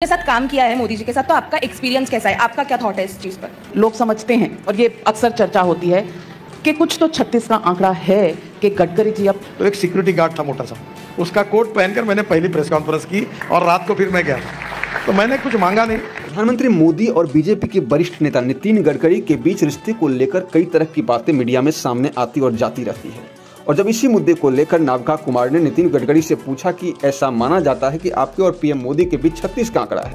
के साथ काम किया है मोदी जी के साथ, तो आपका एक्सपीरियंस कैसा है, आपका क्या थॉट है इस चीज पर? लोग समझते हैं और ये अक्सर चर्चा होती है कि कुछ तो 36 का आंकड़ा है कि गडकरी जी अब तो एक सिक्योरिटी गार्ड था मोटा सा, उसका कोट पहनकर मैंने पहली प्रेस कॉन्फ्रेंस की और रात को फिर मैं गया, तो मैंने कुछ मांगा नहीं। प्रधानमंत्री मोदी और बीजेपी के वरिष्ठ नेता नितिन गडकरी के बीच रिश्ते को लेकर कई तरह की बातें मीडिया में सामने आती और जाती रहती है। और जब इसी मुद्दे को लेकर नाविका कुमार ने नितिन गडकरी से पूछा कि ऐसा माना जाता है कि आपके और पीएम मोदी के बीच 36 का आंकड़ा है,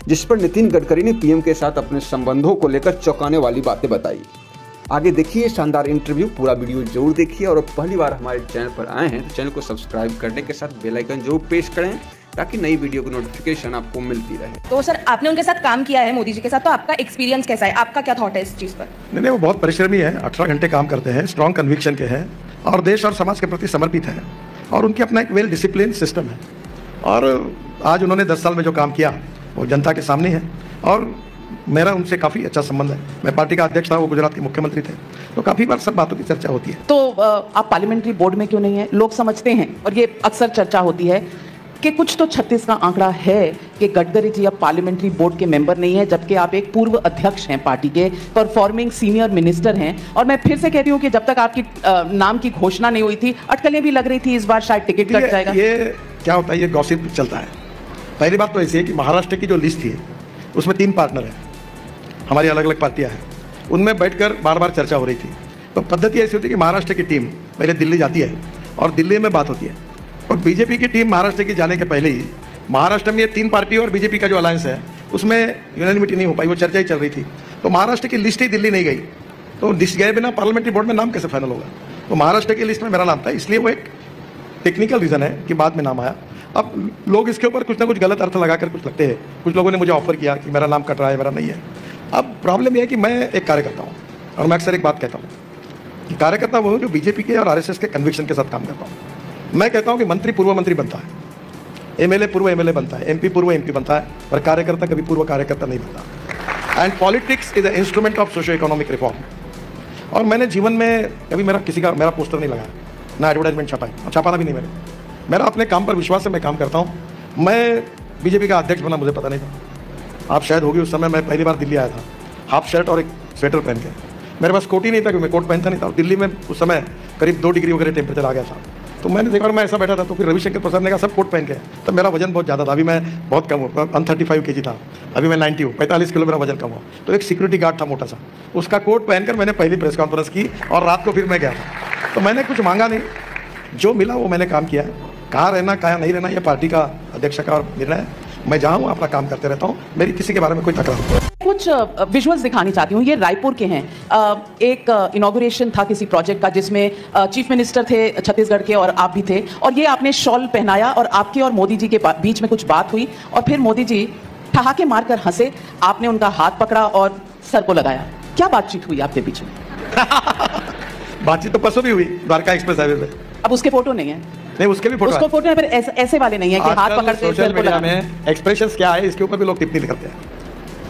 जिस पर नितिन गडकरी ने पीएम के साथ अपने संबंधों को लेकर चौंकाने वाली बातें बताई। आगे देखिए शानदार इंटरव्यू, पूरा वीडियो जरूर देखिए और पहली बार हमारे चैनल पर आए हैं तो चैनल को सब्सक्राइब करने के साथ बेल आइकन जरूर प्रेस करें ताकि नई वीडियो की नोटिफिकेशन आपको मिलती रहे। तो सर, आपने उनके साथ काम किया है मोदी जी के साथ, तो आपका एक्सपीरियंस कैसा है, आपका क्या थॉट है इस चीज पर? नहीं, वो बहुत परिश्रमी है, 18 घंटे काम करते हैं, स्ट्रॉन्ग कन्विक्शन के हैं और देश और समाज के प्रति समर्पित है और उनकी अपना एक वेल डिसिप्लिन सिस्टम है। और आज उन्होंने 10 साल में जो काम किया वो जनता के सामने है और मेरा उनसे काफ़ी अच्छा संबंध है। मैं पार्टी का अध्यक्ष था, वो गुजरात के मुख्यमंत्री थे, तो काफ़ी बार सब बातों की चर्चा होती है। तो आप पार्लियामेंट्री बोर्ड में क्यों नहीं है? लोग समझते हैं और ये अक्सर चर्चा होती है कि कुछ तो 36 का आंकड़ा है कि गडकरी जी अब पार्लियामेंट्री बोर्ड के मेंबर नहीं है, जबकि आप एक पूर्व अध्यक्ष हैं, पार्टी के परफॉर्मिंग सीनियर मिनिस्टर हैं। और मैं फिर से कहती हूँ कि जब तक आपकी नाम की घोषणा नहीं हुई थी, अटकलें भी लग रही थी इस बार शायद टिकट कट जाएगा। ये क्या होता है, ये गॉसिप चलता है। पहली बात तो ऐसी है कि महाराष्ट्र की जो लिस्ट थी उसमें 3 पार्टनर हैं, हमारी अलग अलग पार्टियां हैं, उनमें बैठकर बार बार चर्चा हो रही थी। तो पद्धति ऐसी होती है कि महाराष्ट्र की टीम पहले दिल्ली जाती है और दिल्ली में बात होती है और बीजेपी की टीम महाराष्ट्र की जाने के पहले ही महाराष्ट्र में ये 3 पार्टी और बीजेपी का जो अलायंस है उसमें यूनानिमिटी नहीं हो पाई, वो चर्चा ही चल रही थी। तो महाराष्ट्र की लिस्ट ही दिल्ली नहीं गई, तो लिस्ट गए बिना पार्लियामेंट्री बोर्ड में नाम कैसे फाइनल होगा? तो महाराष्ट्र की लिस्ट में मेरा नाम था, इसलिए वो एक टेक्निकल रीज़न है कि बाद में नाम आया। अब लोग इसके ऊपर कुछ ना कुछ गलत अर्थ लगाकर कुछ लगते हैं। कुछ लोगों ने मुझे ऑफर किया कि मेरा नाम कट रहा है, मेरा नहीं है। अब प्रॉब्लम यह है कि मैं एक कार्यकर्ता हूँ और मैं अक्सर एक बात कहता हूँ कि कार्यकर्ता वो जो बीजेपी के और आरएसएस के कन्विक्शन के साथ काम करता हूँ। मैं कहता हूँ कि मंत्री पूर्व मंत्री बनता है, एमएलए पूर्व एमएलए बनता है, एमपी पूर्व एमपी बनता है, पर कार्यकर्ता कभी पूर्व कार्यकर्ता नहीं बनता। And politics is the instrument of socio economic reform. और मैंने जीवन में कभी मेरा पोस्टर नहीं लगाया, ना एडवर्टाइजमेंट छपाई, और छपाना भी नहीं मेरा अपने काम पर विश्वास से मैं काम करता हूँ। मैं बीजेपी का अध्यक्ष बना मुझे पता नहीं था, आप शायद होगी उस समय मैं पहली बार दिल्ली आया था हाफ शर्ट और एक स्वेटर पहन के। मेरे पास कोट ही नहीं था क्योंकि मैं कोट पहनता नहीं था और दिल्ली में उस समय करीब 2 डिग्री वगैरह टेम्परेचर आ गया था। तो मैंने देखा और मैं ऐसा बैठा था, तो फिर रविशंकर प्रसाद ने कहा सब कोट पहन के। तब मेरा वजन बहुत ज़्यादा था, अभी मैं बहुत कम हूँ, 135 kg था, अभी मैं 90 हूँ, 45 किलो मेरा वजन कम हुआ। तो एक सिक्योरिटी गार्ड था मोटा सा, उसका कोट पहनकर मैंने पहली प्रेस कॉन्फ्रेंस की और रात को फिर मैं गया था। तो मैंने कुछ मांगा नहीं, जो मिला वो मैंने काम किया है। कहाँ रहना कहाँ नहीं रहना ये पार्टी का अध्यक्ष का निर्णय है। मैं जहाँ हूँ अपना काम करते रहता हूँ, मेरी किसी के बारे में कोई तकरार नहीं। कुछ विजुअल्स दिखानी चाहती हूँ, ये रायपुर के हैं। एक इनॉग्रेशन था किसी प्रोजेक्ट का जिसमें चीफ मिनिस्टर थे छत्तीसगढ़ के और आप भी थे, और ये आपने शॉल पहनाया और आपके और मोदी जी के बीच में कुछ बात हुई और फिर मोदी जी ठहाके मारकर हंसे, आपने उनका हाथ पकड़ा और सर को लगाया। क्या बातचीत हुई आपके बीच में? बातचीत तो परसों भी हुई द्वारका एक्सप्रेस हाईवे पे। अब उसके फोटो नहीं है? नहीं, उसके भी फोटो, उसको फोटो है, पर ऐसे वाले नहीं है कि हाथ पकड़ के सोशल मीडिया में एक्सप्रेशंस क्या है इसके ऊपर भी लोग टिप्पणी करते हैं।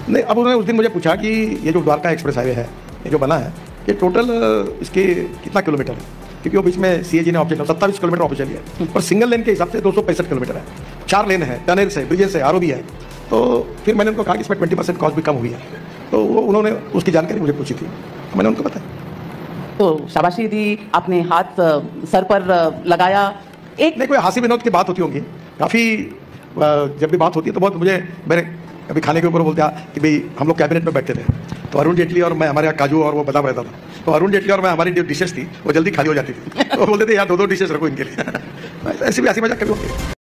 नहीं, अब उन्होंने उस दिन मुझे पूछा कि ये जो द्वारका एक्सप्रेस हाईवे है, ये जो बना है, ये टोटल इसके कितना किलोमीटर है? क्योंकि वो बीच में सीएजी ने ऑब्जेक्ट 27 किलोमीटर ऑफिशियली है और सिंगल लेन के हिसाब से 265 किलोमीटर है। 4 लेन है, टनल्स है, ब्रिजेस है, आरओबी है। तो फिर मैंने उनको कहा कि इसमें 20% कॉस्ट भी कम हुई है, तो वो उन्होंने उसकी जानकारी मुझे पूछी थी, तो मैंने उनको बताया। तो शाबाशी दी, आपने हाथ सर पर लगाया। एक नहीं, कोई हंसी विनोद की बात होती होगी काफ़ी, जब भी बात होती है तो बहुत मेरे कभी खाने के ऊपर बोलते हैं कि भाई हम लोग कैबिनेट में बैठे थे तो अरुण जेटली और मैं, हमारे यहाँ काजू और वो बादाम रहता था, तो अरुण जेटली और मैं, हमारी जो डिशेस थी वो जल्दी खाली हो जाती थी, तो बोलते थे यार 2-2 डिशेस रखो इनके लिए। ऐसी भी हंसी मजाक कभी होती है।